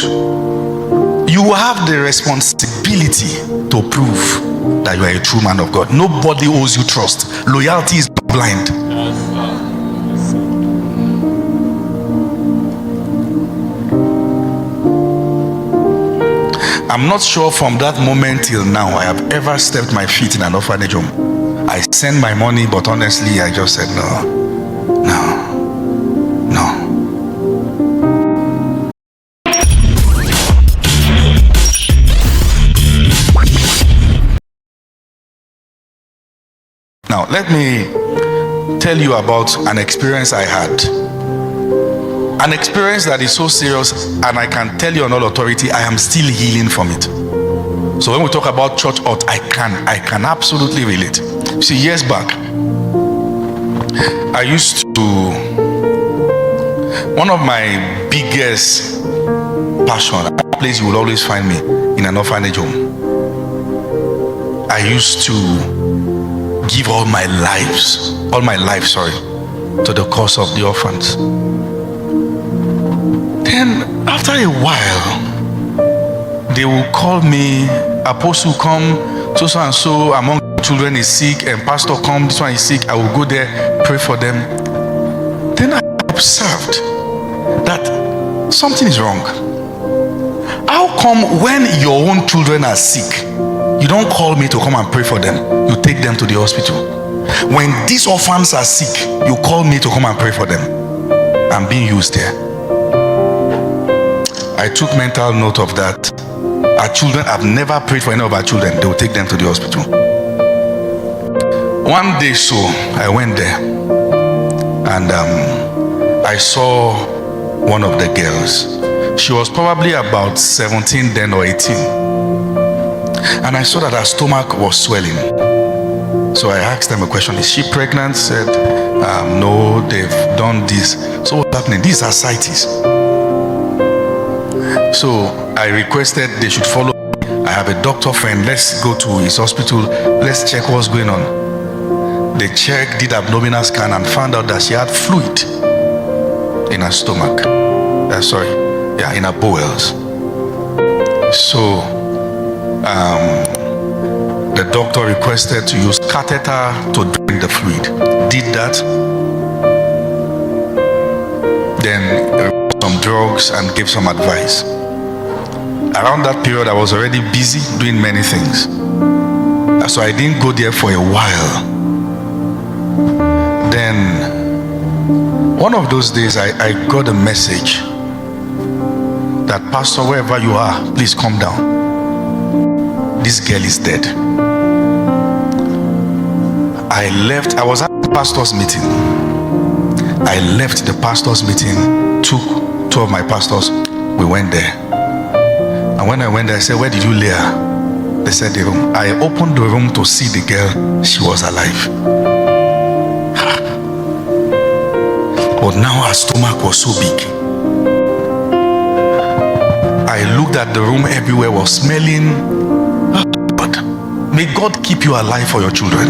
good. You have the responsibility to prove that you are a true man of God. Nobody owes you trust. Loyalty is blind. I'm not sure from that moment till now I have ever stepped my feet in an orphanage home. I sent my money, but honestly I just said no. Now let me tell you about an experience I had. An experience that is so serious, and I can tell you on all authority, I am still healing from it. So when we talk about church hurt, I can absolutely relate. See, years back, I used to, one of my biggest passion, a place you will always find me, in an orphanage home. I used to give all my life, to the cause of the orphans. Then after a while, they will call me, apostle come, so and so among children is sick, and pastor come, this one is sick. I will go there, pray for them. Then I observed that something is wrong. How come when your own children are sick, you don't call me to come and pray for them? You take them to the hospital. When these orphans are sick, you call me to come and pray for them. I'm being used there. I took mental note of that. Our children, I've never prayed for any of our children. They will take them to the hospital. One day, so I went there, and I saw one of the girls. She was probably about 17 then or 18. And I saw that her stomach was swelling. So I asked them a question. Is she pregnant? Said, no, they've done this. So what's happening? These are ascites. So I requested they should follow me. I have a doctor friend. Let's go to his hospital. Let's check what's going on. They checked, did abdominal scan, and found out that she had fluid in her stomach. In her bowels. So the doctor requested to use catheter to drain the fluid. Did that. Then some drugs and gave some advice. Around that period, I was already busy doing many things. So I didn't go there for a while. Then, one of those days, I got a message that, Pastor, wherever you are, please come down. This girl is dead. I left. I was at the pastor's meeting. I left the pastor's meeting, took two of my pastors. We went there. And when I went there, I said, where did you lay her? They said the room. I opened the room to see the girl. She was alive. But now her stomach was so big. I looked at the room, everywhere was smelling. But may God keep you alive for your children.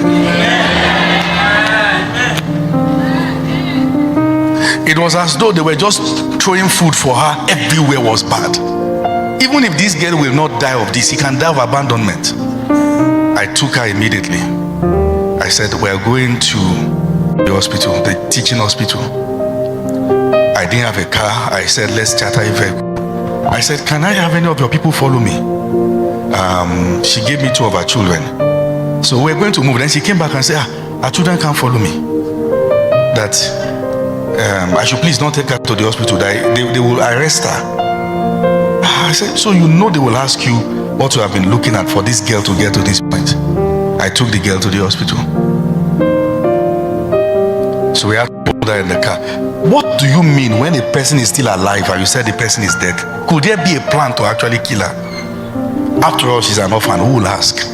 It was as though they were just throwing food for her. Everywhere was bad. Even if this girl will not die of this, he can die of abandonment. I took her immediately. I said, we're going to the hospital, the teaching hospital. I didn't have a car. I said, let's charter a vehicle. I said, can I have any of your people follow me? She gave me two of her children. So we're going to move. Then she came back and said, our children can't follow me. That I should please not take her to the hospital. They will arrest her. I said, so you know they will ask you what you have been looking at for this girl to get to this point. I took the girl to the hospital. So we had to put her in the car. What do you mean when a person is still alive and you said the person is dead? Could there be a plan to actually kill her? After all, she's an orphan. Who will ask?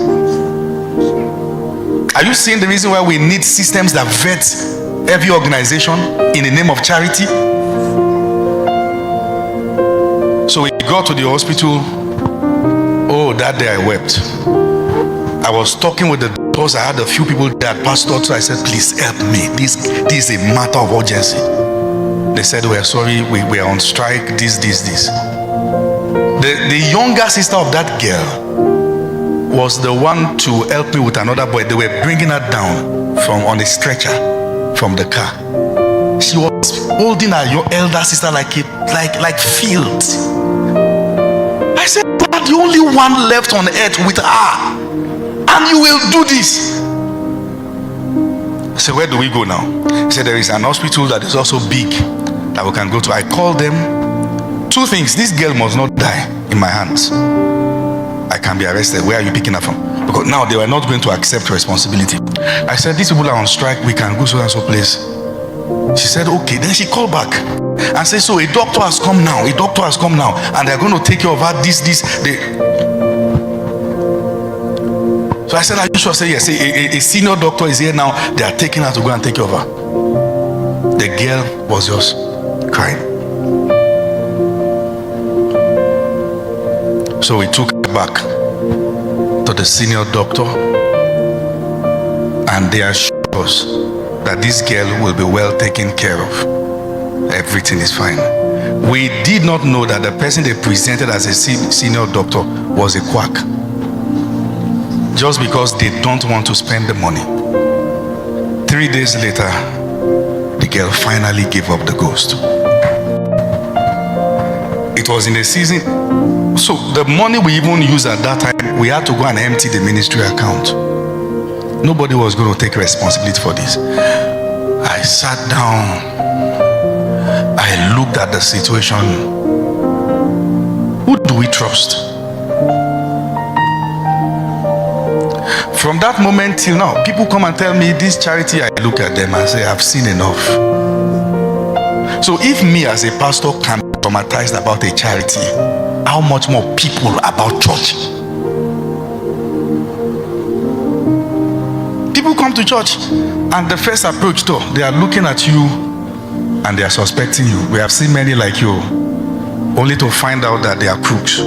Are you seeing the reason why we need systems that vet every organization in the name of charity? So we got to the hospital. Oh, that day I wept. I was talking with the doctors. I had a few people that passed out. So I said, please help me. This is a matter of urgency. They said, we're sorry, we are on strike, this. The younger sister of that girl was the one to help me with another boy. They were bringing her down from on a stretcher from the car. She was holding her your elder sister like field. I said, "God, the only one left on earth with her, and you will do this." I said, "Where do we go now?" He said, "There is an hospital that is also big that we can go to." I called them. Two things: this girl must not die in my hands. I can be arrested. Where are you picking her from? Because now they were not going to accept responsibility. I said, "These people are on strike. We can go so and so place." She said, "Okay." Then she called back and said, "So a doctor has come now. A doctor has come now, and they're going to take care of her. This. So I said, "Are you sure?" I said, "Yes." A senior doctor is here now. They are taking her to go and take care of her." The girl was just crying. So we took her back to the senior doctor, and they assured us that this girl will be well taken care of. Everything is fine. We did not know that the person they presented as a senior doctor was a quack, just because they don't want to spend the money. 3 days later, the girl finally gave up the ghost. It was in the season. So the money we even used at that time, we had to go and empty the ministry account. Nobody was going to take responsibility for this. I sat down. I looked at the situation. Who do we trust? From that moment till now, people come and tell me this charity. I look at them and say, "I've seen enough." So if me as a pastor can be traumatized about a charity, how much more people about church? People come to church and the first approach, though, they are looking at you and they are suspecting you. We have seen many like you, only to find out that they are crooks.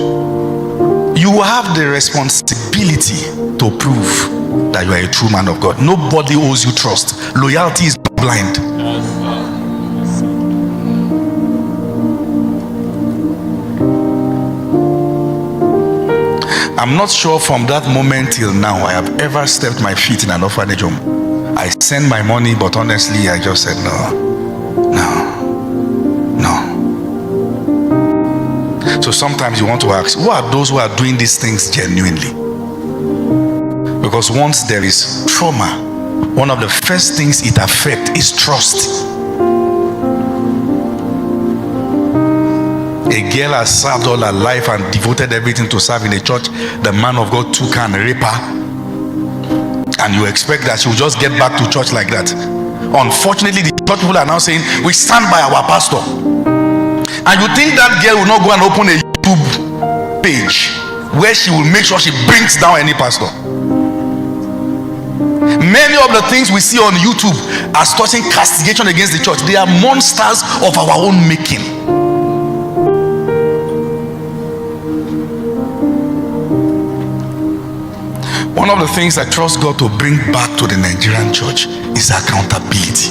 You have the responsibility to prove that you are a true man of God. Nobody owes you trust. Loyalty is blind. I'm not sure from that moment till now I have ever stepped my feet in an orphanage home. I sent my money, but honestly I just said no. So sometimes you want to ask, who are those who are doing these things genuinely? Because once there is trauma, one of the first things it affects is trust. A girl has served all her life and devoted everything to serve in a church. The man of God took her and raped her, and you expect that she will just get back to church like that. Unfortunately, the church people are now saying, "We stand by our pastor." And you think that girl will not go and open a YouTube page where she will make sure she brings down any pastor? Many of the things we see on YouTube as touching castigation against the church, they are monsters of our own making. One of the things I trust God to bring back to the Nigerian church is accountability.